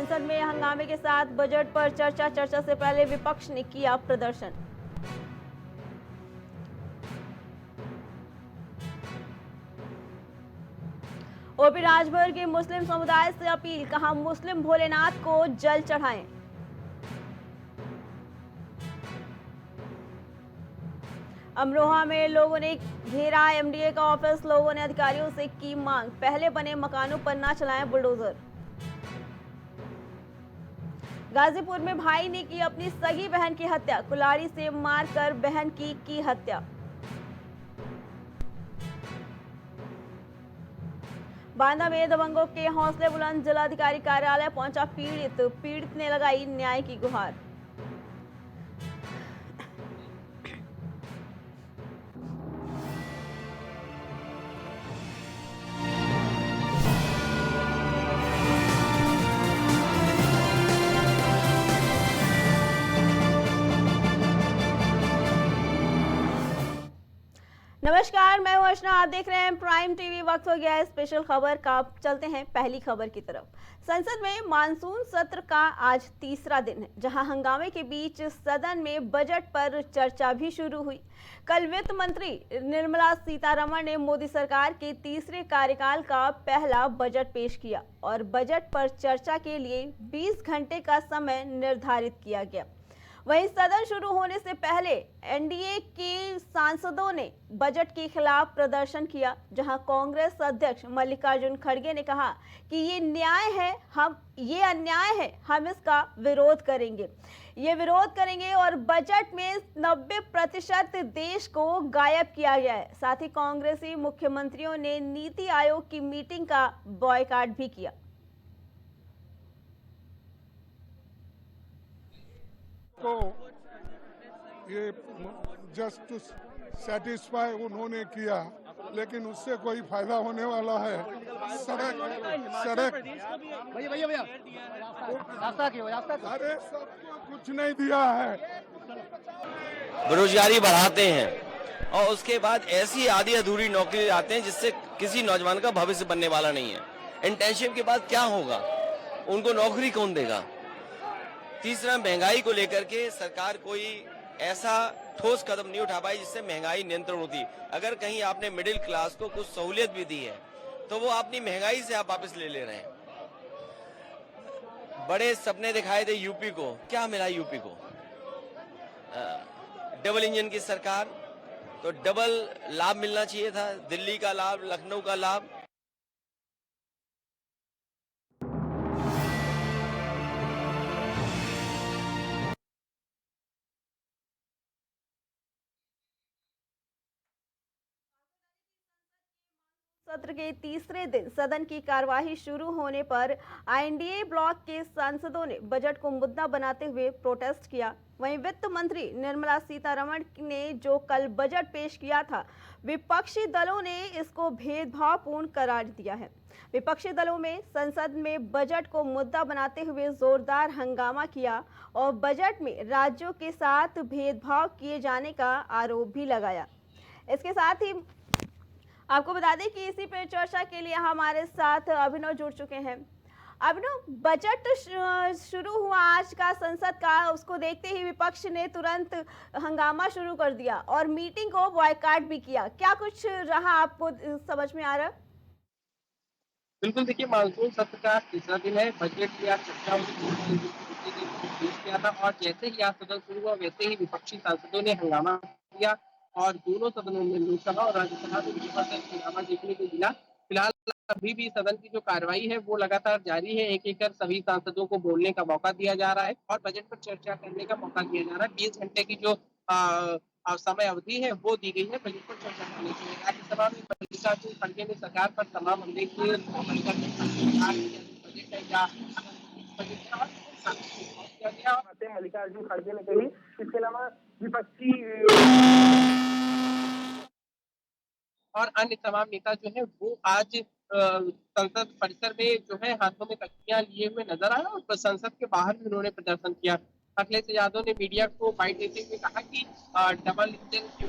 संसद में हंगामे के साथ बजट पर चर्चा से पहले विपक्ष ने किया प्रदर्शन। ओपी राजभर के मुस्लिम समुदाय से अपील, कहा मुस्लिम भोलेनाथ को जल चढ़ाएं। अमरोहा में लोगों ने घेरा एमडीए का ऑफिस, लोगों ने अधिकारियों से की मांग, पहले बने मकानों पर न चलाएं बुलडोजर। गाजीपुर में भाई ने की अपनी सगी बहन की हत्या, कुल्हाड़ी से मारकर बहन की हत्या। बांदा में दबंगों के हौसले बुलंद, जिलाधिकारी कार्यालय पहुंचा पीड़ित ने लगाई न्याय की गुहार। नमस्कार, मैं हूं अर्चना, आप देख रहे हैं प्राइम टीवी। वक्त हो गया है स्पेशल खबर का। चलते हैं पहली खबर की तरफ। संसद में मानसून सत्र का आज तीसरा दिन है, जहां हंगामे के बीच सदन में बजट पर चर्चा भी शुरू हुई। कल वित्त मंत्री निर्मला सीतारमण ने मोदी सरकार के तीसरे कार्यकाल का पहला बजट पेश किया और बजट पर चर्चा के लिए 20 घंटे का समय निर्धारित किया गया। वहीं सदन शुरू होने से पहले एनडीए के सांसदों ने बजट के खिलाफ प्रदर्शन किया, जहां कांग्रेस अध्यक्ष मल्लिकार्जुन खड़गे ने कहा कि ये अन्याय है, हम इसका विरोध करेंगे और बजट में 90% देश को गायब किया गया है। साथ ही कांग्रेसी मुख्यमंत्रियों ने नीति आयोग की मीटिंग का बॉयकॉट भी किया। तो ये जस्ट टू सेटिस्फाई उन्होंने किया, लेकिन उससे कोई फायदा होने वाला है? सड़क भैया अरे सबको कुछ नहीं दिया है। बेरोजगारी बढ़ाते हैं और उसके बाद ऐसी आधी अधूरी नौकरी आते हैं जिससे किसी नौजवान का भविष्य बनने वाला नहीं है। इंटर्नशिप के बाद क्या होगा, उनको नौकरी कौन देगा? तीसरा, महंगाई को लेकर के सरकार कोई ऐसा ठोस कदम नहीं उठा पाई जिससे महंगाई नियंत्रण होती। अगर कहीं आपने मिडिल क्लास को कुछ सहूलियत भी दी है तो वो अपनी महंगाई से आप वापस ले रहे हैं। बड़े सपने दिखाए थे यूपी को, क्या मिला यूपी को? डबल इंजन की सरकार, तो डबल लाभ मिलना चाहिए था, दिल्ली का लाभ, लखनऊ का लाभ। सत्र के तीसरे दिन सदन की कार्यवाही शुरू होने पर एनडीए ब्लॉक के सांसदों ने बजट को मुद्दा बनाते हुए प्रोटेस्ट किया। वहीं वित्त मंत्री निर्मला सीतारमण ने जो कल बजट पेश किया था, विपक्षी दलों ने इसको भेदभावपूर्ण करार दिया है। विपक्षी दलों में संसद में बजट को मुद्दा बनाते हुए जोरदार हंगामा किया और बजट में राज्यों के साथ भेदभाव किए जाने का आरोप भी लगाया। इसके साथ ही आपको बता दें कि इसी पर चर्चा के लिए हमारे साथ अभिनव जुड़ चुके हैं। अभिनव, बजट शुरू हुआ आज का संसद का, उसको देखते ही विपक्ष ने तुरंत हंगामा शुरू कर दिया और मीटिंग को बॉयकॉट भी किया। क्या कुछ रहा आपको समझ में आ रहा? बिल्कुल, देखिए मानसून सत्र का तीसरा दिन है। बजट की आज चर्चा पेश किया था और जैसे ही आज सदन शुरू हुआ वैसे ही विपक्षी सांसदों ने हंगामा किया और दोनों सदनों में, लोकसभा और राज्यसभा में जबरदस्त हंगामा देखने को मिला। फिलहाल अभी भी सदन की जो कार्रवाई है वो लगातार जारी है। एक एक कर सभी सांसदों को बोलने का मौका दिया जा रहा है और बजट पर चर्चा करने का मौका दिया जा रहा है। 20 घंटे की जो समय अवधि है वो दी गई है बजट पर चर्चा करने के लिए। राज्यसभा में मल्लिकार्जुन खड़गे ने सरकार पर तमाम हमले किए। मल्लिकार्जुन खड़गे ने कही। इसके अलावा विपक्षी और अन्य तमाम नेता जो है वो आज संसद परिसर में जो है हाथों में तख्तियां लिए हुए नजर आए और संसद के बाहर भी उन्होंने प्रदर्शन किया। अखिलेश यादव ने मीडिया को बाइट देते हुए कहा कि डबल इंजन की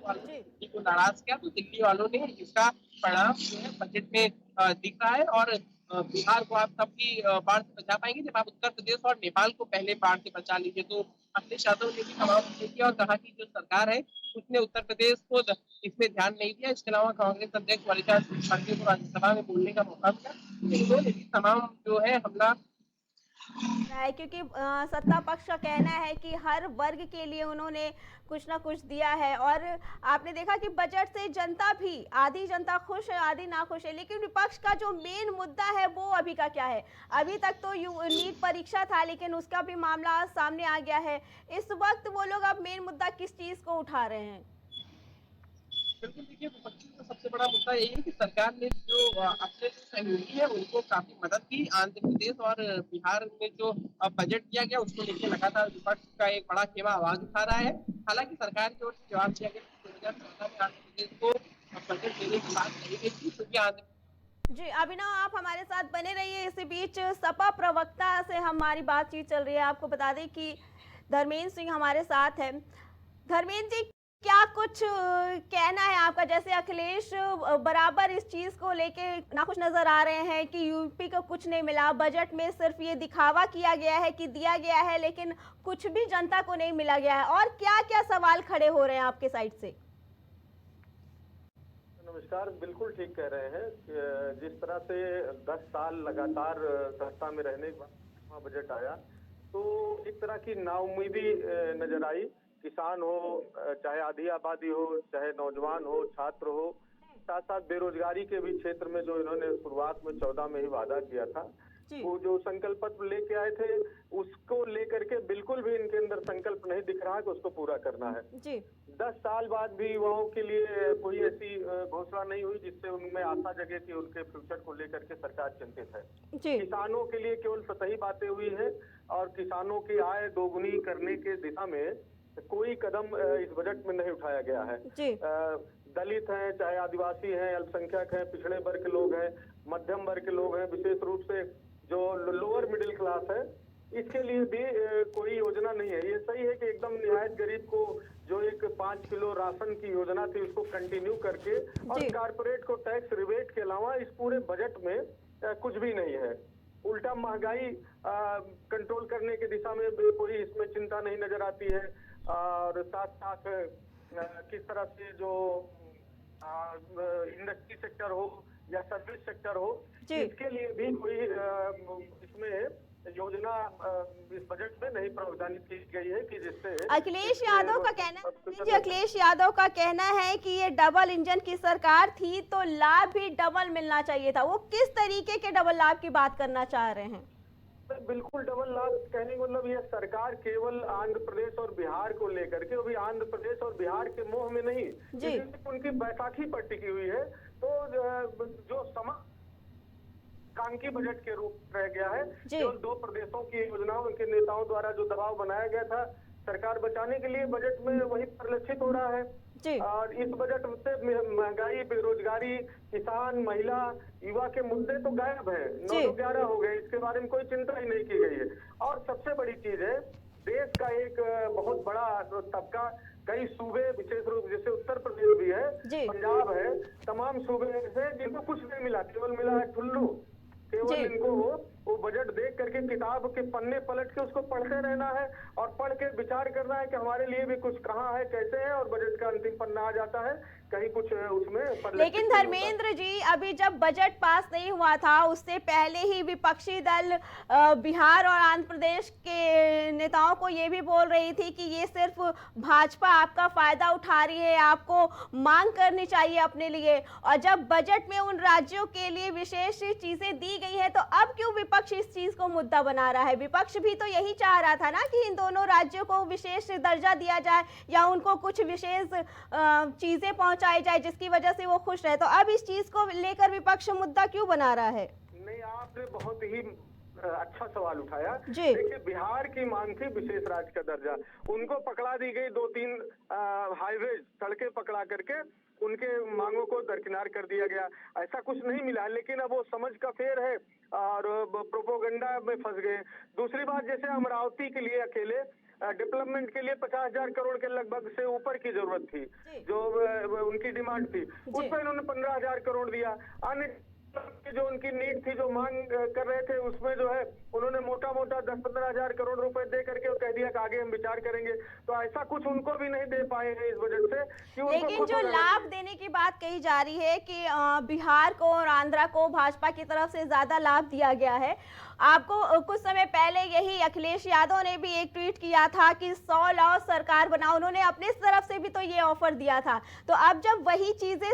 दिल्ली को नाराज किया, तो दिल्ली वालों ने इसका परिणाम जो है बजट में दिख रहा है और बिहार को आप तब भी बाढ़ से बचा पाएंगे जब आप उत्तर प्रदेश और नेपाल को पहले बाढ़ से बचा लीजिए। तो अखिलेश यादव ने भी तमाम चीजें की और कहा कि जो सरकार है उसने उत्तर प्रदेश को इसमें ध्यान नहीं दिया। इसके अलावा कांग्रेस अध्यक्ष मल्लिकार्जुन खड़गे को राज्यसभा में बोलने का मौका मिला। इन्होंने भी तमाम जो है हमला रहा है क्योंकि सत्ता पक्ष का कहना है कि हर वर्ग के लिए उन्होंने कुछ ना कुछ दिया है और आपने देखा कि बजट से जनता भी आधी जनता खुश है आधी ना खुश है, लेकिन विपक्ष का जो मेन मुद्दा है वो अभी का क्या है। अभी तक तो नीट परीक्षा था लेकिन उसका भी मामला सामने आ गया है। इस वक्त वो लोग अब मेन मुद्दा किस चीज को उठा रहे हैं? बिल्कुल देखिए, विपक्षियों का सबसे बड़ा मुद्दा यही है कि सरकार ने जो अपने जो सहयोगी है उनको काफी मदद की। आंध्र प्रदेश और बिहार में जो बजट दिया गया उसको लेकर लगातार विपक्ष का एक बड़ा खेमा आवाज उठा रहा है। हालांकि सरकार की ओर से जवाब दिया गया कि 2014 में आंध्र प्रदेश को बजट देने की बात नहीं गई थी, क्योंकि आंध्र जी अभिनव, आप हमारे साथ बने रहिए। इसी बीच सपा प्रवक्ता से हमारी बातचीत चल रही है। आपको बता दें कि धर्मेंद्र सिंह हमारे साथ है। धर्मेंद्र जी, क्या कुछ कहना है आपका? जैसे अखिलेश बराबर इस चीज को लेके नाखुश नजर आ रहे हैं कि यूपी को कुछ नहीं मिला, बजट में सिर्फ ये दिखावा किया गया है कि दिया गया है लेकिन कुछ भी जनता को नहीं मिला गया है, और क्या क्या सवाल खड़े हो रहे हैं आपके साइड से? नमस्कार, बिल्कुल ठीक कह रहे हैं कि जिस तरह से 10 साल लगातार सत्ता में रहने के बाद बजट आया तो एक तरह की नाउम्मीदी नजर आई। किसान हो, चाहे आधी आबादी हो, चाहे नौजवान हो, छात्र हो, साथ साथ बेरोजगारी के भी क्षेत्र में जो इन्होंने शुरुआत में 14 में ही वादा किया था, वो जो संकल्प पत्र लेके आए थे उसको लेकर के बिल्कुल भी इनके अंदर संकल्प नहीं दिख रहा है कि उसको पूरा करना है। जी 10 साल बाद भी युवाओं के लिए कोई ऐसी घोषणा नहीं हुई जिससे उनमें आशा जगे कि उनके फ्यूचर को लेकर के सरकार चिंतित है। जी किसानों के लिए केवल सतही बातें हुई है और किसानों की आय दोगुनी करने के दिशा में कोई कदम इस बजट में नहीं उठाया गया है। जी दलित हैं, चाहे आदिवासी हैं, अल्पसंख्यक हैं, पिछड़े वर्ग के लोग हैं, मध्यम वर्ग के लोग हैं, विशेष रूप से जो लोअर मिडिल क्लास है, इसके लिए भी कोई योजना नहीं है। ये सही है कि एकदम निहायत गरीब को जो एक 5 किलो राशन की योजना थी उसको कंटिन्यू करके और कारपोरेट को टैक्स रिबेट के अलावा इस पूरे बजट में कुछ भी नहीं है। उल्टा महंगाई कंट्रोल करने की दिशा में भी कोई इसमें चिंता नहीं नजर आती है और साथ साथ किस तरह से जो इंडस्ट्री सेक्टर हो या सर्विस सेक्टर हो, इसके लिए भी कोई इसमें योजना इस बजट में नहीं प्रावधानित की गई है कि जिससे अखिलेश यादव का कहना अखिलेश यादव का कहना है कि ये डबल इंजन की सरकार थी तो लाभ भी डबल मिलना चाहिए था। वो किस तरीके के डबल लाभ की बात करना चाह रहे हैं? बिल्कुल डबल लाभ कहने का मतलब ये सरकार केवल आंध्र प्रदेश और बिहार को लेकर के, अभी आंध्र प्रदेश और बिहार के मोह में नहीं, उनकी बैसाखी पर टिकी हुई है। तो जो कांकी बजट के रूप रह गया है, केवल 2 प्रदेशों की योजनाओं के नेताओं द्वारा जो दबाव बनाया गया था सरकार बचाने के लिए, बजट में वही परिलक्षित हो रहा है। और इस बजट से महंगाई, बेरोजगारी, किसान, महिला, युवा के मुद्दे तो गायब है, 9-11 हो गए, इसके बारे में कोई चिंता ही नहीं की गई है। और सबसे बड़ी चीज है, देश का एक बहुत बड़ा तबका, कई सूबे विशेष रूप जैसे उत्तर प्रदेश भी है, पंजाब है, तमाम सूबे ऐसे जिनको कुछ नहीं मिला, केवल मिला है ठुल्लू। केवल इनको वो बजट देख करके किताब के पन्ने पलट के उसको पढ़ते रहना है और पढ़ के विचार करना है कि हमारे लिए भी कुछ कहाँ है, कैसे है, और बजट का अंतिम पन्ना आ जाता है कहीं कुछ उसमें। लेकिन धर्मेंद्र जी, अभी जब बजट पास नहीं हुआ था उससे पहले ही विपक्षी दल बिहार और आंध्र प्रदेश के नेताओं को ये भी बोल रही थी कि ये सिर्फ भाजपा आपका फायदा उठा रही है, आपको मांग करनी चाहिए अपने लिए। और जब बजट में उन राज्यों के लिए विशेष चीजें दी गई है तो अब क्यों विपक्ष इस चीज को मुद्दा बना रहा है? विपक्ष भी तो यही चाह रहा था ना कि इन दोनों राज्यों को विशेष दर्जा दिया जाए या उनको कुछ विशेष चीजें पहुंचाई जाए जिसकी वजह से वो खुश रहे। तो अब इस चीज को लेकर विपक्ष मुद्दा क्यों बना रहा है? नहीं, आपने बहुत ही अच्छा सवाल उठाया। देखिए, बिहार की मांग थी विशेष राज्य का दर्जा, उनको पकड़ा दी गई, 2-3 हाईवे सड़कें पकड़ा करके उनके मांगों को दरकिनार कर दिया गया। ऐसा कुछ नहीं मिला, लेकिन अब वो समझ का फेर है और प्रोपोगंडा में फंस गए। दूसरी बात, जैसे अमरावती के लिए अकेले डेवलपमेंट के लिए 50,000 करोड़ के लगभग से ऊपर की जरूरत थी, जो उनकी डिमांड थी, उस पर इन्होंने 15,000 करोड़ दिया। अन्य जो उनकी नीड थी, जो मांग कर रहे थे, उसमें जो है उन्होंने मोटा मोटा 10-15 हजार करोड़ रुपए दे करके और कह दिया कि आगे हम विचार करेंगे। तो ऐसा कुछ उनको भी नहीं दे पाए हैं इस बजट से कि उनको लेकिन खुश जो हो जाना लाभ चाहिए। देने की बात कही जा रही है कि बिहार को और आंध्रा को भाजपा की तरफ से ज्यादा लाभ दिया गया है। आपको कुछ समय पहले यही अखिलेश यादव ने भी एक ट्वीट किया था कि 100 लाओ सरकार बनाओ, उन्होंने अपनी तरफ से भी तो ये ऑफर दिया था। तो अब जब वही चीजें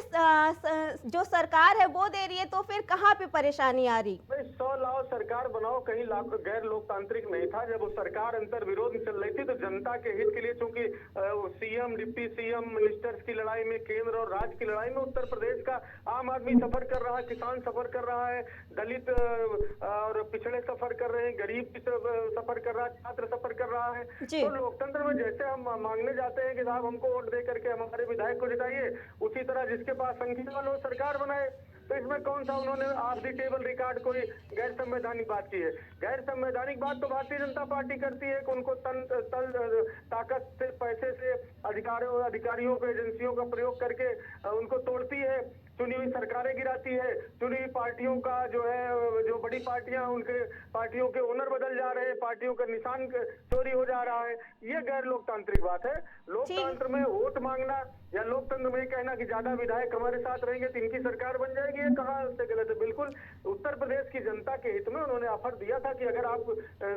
जो सरकार है वो दे रही है तो फिर कहाँ पे परेशानी आ रही? भाई 100 लाओ सरकार बनाओ कहीं गैर लोकतांत्रिक नहीं था। जब वो सरकार अंतर विरोध में चल रही थी तो जनता के हित के लिए, चूंकि सीएम, डिप्टी सीएम, मिनिस्टर्स की लड़ाई में, केंद्र और राज्य की लड़ाई में उत्तर प्रदेश का आम आदमी सफर कर रहा है, किसान सफर कर रहा है, दलित और पिछड़े सफर कर रहे हैं, गरीब भी सफर कर रहा है, छात्र सफर कर रहा है। तो लोकतंत्र में जैसे हम मांगने जाते हैं कि साहब हमको वोट दे करके हमारे विधायक को जिताइए, उसी तरह जिसके पास संख्या वालों सरकार बनाए। तो इसमें कौन सा उन्होंने ऑफ द टेबल रिकॉर्ड कोई गैर संवैधानिक बात की है? गैर संवैधानिक बात तो भारतीय जनता पार्टी करती है कि उनको ताकत से, पैसे से, अधिकारियों को, एजेंसियों का प्रयोग करके उनको तोड़ती है, चुनी हुई सरकारें गिराती है, चुनी हुई पार्टियों का जो है, जो बड़ी पार्टियां, उनके पार्टियों के ओनर बदल जा रहे हैं, पार्टियों का निशान चोरी हो जा रहा है। ये गैर लोकतांत्रिक बात है। लोकतंत्र में वोट मांगना या लोकतंत्र में कहना कि ज्यादा विधायक हमारे साथ रहेंगे तो इनकी सरकार बन जाएगी, ये कहाँ से गलत है? बिल्कुल उत्तर प्रदेश की जनता के हित में उन्होंने ऑफर दिया था कि अगर आप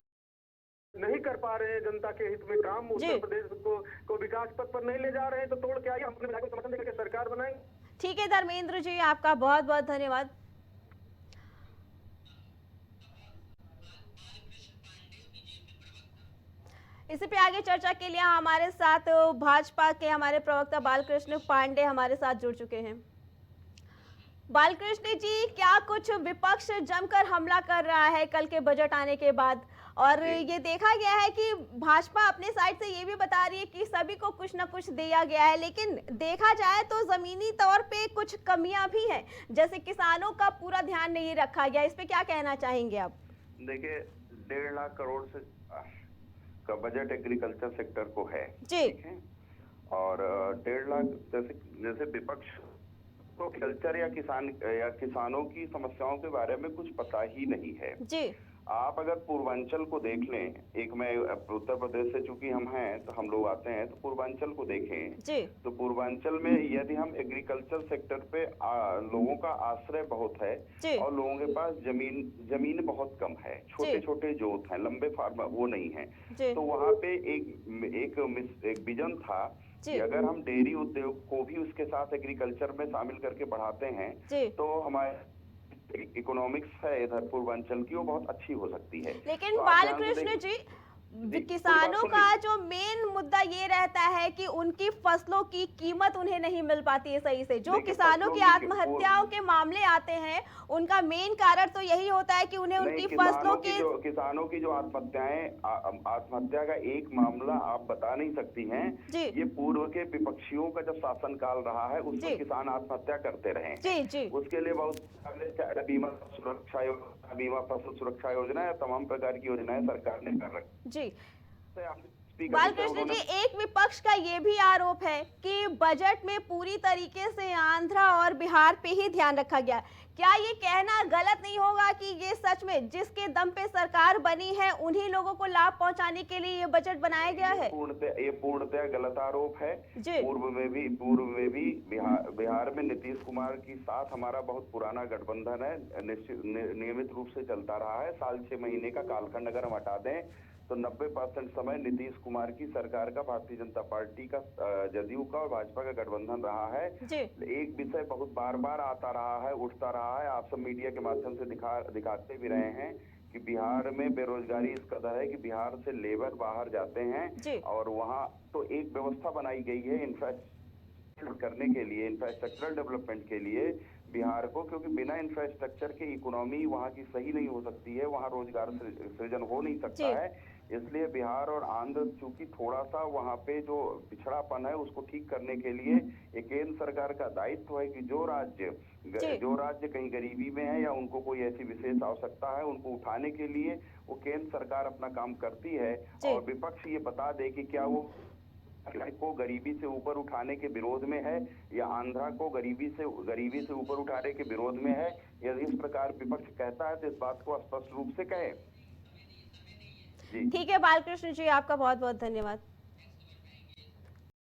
नहीं कर पा रहे हैं जनता के हित में काम, उत्तर प्रदेश को विकास पथ पर नहीं ले जा रहे हैं, तो तोड़ के आइए, हम अपने विधायक को समर्थन देकर सरकार बनाएंगे। ठीक है धर्मेंद्र जी, आपका बहुत बहुत धन्यवाद। इसी पे आगे चर्चा के लिए हमारे साथ भाजपा के हमारे प्रवक्ता बालकृष्ण पांडे हमारे साथ जुड़ चुके हैं। बालकृष्ण जी, क्या कुछ विपक्ष जमकर हमला कर रहा है कल के बजट आने के बाद, और ये देखा गया है कि भाजपा अपने साइड से ये भी बता रही है कि सभी को कुछ ना कुछ दिया गया है, लेकिन देखा जाए तो जमीनी तौर पे कुछ कमियां भी हैं, जैसे किसानों का पूरा ध्यान नहीं रखा गया। इस पे क्या कहना चाहेंगे आप? देखिए, 1.5 लाख करोड़ से का बजट एग्रीकल्चर सेक्टर को है, जी, ठीक है, और 1.5 लाख जैसे विपक्ष को कल्चर या किसानों की समस्याओं के बारे में कुछ पता ही नहीं है। जी, आप अगर पूर्वांचल को देख लें, एक मैं उत्तर प्रदेश से चूंकि हम हैं तो हम लोग आते हैं, तो पूर्वांचल को देखें जी, तो पूर्वांचल में यदि हम एग्रीकल्चर सेक्टर पे लोगों का आश्रय बहुत है जी, और लोगों के पास जमीन बहुत कम है, छोटे छोटे जोत हैं, लंबे फार्म वो नहीं है, जी, तो वहाँ पे एक विजन था कि अगर हम डेयरी उद्योग को भी उसके साथ एग्रीकल्चर में शामिल करके बढ़ाते हैं तो हमारे इकोनॉमिक्स है इधर पूर्वांचल की, वो बहुत अच्छी हो सकती है। लेकिन तो बालकृष्ण जी, किसानों का जो मेन मुद्दा ये रहता है कि उनकी फसलों की कीमत उन्हें नहीं मिल पाती है सही से। जो किसानों की आत्महत्याओं के मामले आते हैं, उनका मेन कारण तो यही होता है कि उन्हें उनकी फसलों की किसानों की जो आत्महत्या का एक मामला आप बता नहीं सकती हैं। ये पूर्व के विपक्षियों का जब शासनकाल रहा है उसमें किसान आत्महत्या करते रहे। जी, जी, उसके लिए बहुत बीमा फसल सुरक्षा योजना या तमाम प्रकार की योजनाएं सरकार ने कर रखी। जी, बालकृष्ण जी, एक विपक्ष का ये भी आरोप है कि बजट में पूरी तरीके से आंध्रा और बिहार पे ही ध्यान रखा गया। क्या ये कहना गलत नहीं होगा कि ये सच में जिसके दम पे सरकार बनी है उन्हीं लोगों को लाभ पहुंचाने के लिए ये बजट बनाया गया है? ये पूर्णतः गलत आरोप है। पूर्व में भी बिहार में नीतीश कुमार के साथ हमारा बहुत पुराना गठबंधन है, नियमित रूप से चलता रहा है। साल 6 महीने का कालखंड अगर हम हटा दें तो 90% समय नीतीश कुमार की सरकार का, भारतीय जनता पार्टी का, जदयू का और भाजपा का गठबंधन रहा है। एक विषय बहुत बार बार आता रहा है, उठता रहा है, आप सब मीडिया के माध्यम से दिखाते भी रहे हैं कि बिहार में बेरोजगारी इस कदर है कि बिहार से लेबर बाहर जाते हैं और वहाँ तो एक व्यवस्था बनाई गई है इंफ्रास्ट्रक्चर करने के लिए, इंफ्रास्ट्रक्चरल डेवलपमेंट के लिए बिहार को, क्योंकि बिना इंफ्रास्ट्रक्चर के इकोनॉमी वहाँ की सही नहीं हो सकती है, वहाँ रोजगार सृजन हो नहीं सकता है। इसलिए बिहार और आंध्र चूंकि थोड़ा सा वहाँ पे जो पिछड़ापन है उसको ठीक करने के लिए एक केंद्र सरकार का दायित्व है कि जो राज्य कहीं गरीबी में है या उनको कोई ऐसी विशेष आवश्यकता है उनको उठाने के लिए वो केंद्र सरकार अपना काम करती है और विपक्ष ये बता दे कि क्या वो को गरीबी से ऊपर उठाने के विरोध में है या आंध्रा को गरीबी से ऊपर उठाने के विरोध में है। यदि इस प्रकार विपक्ष कहता है तो इस बात को स्पष्ट रूप से कहे। ठीक है बालकृष्ण जी, आपका बहुत बहुत धन्यवाद।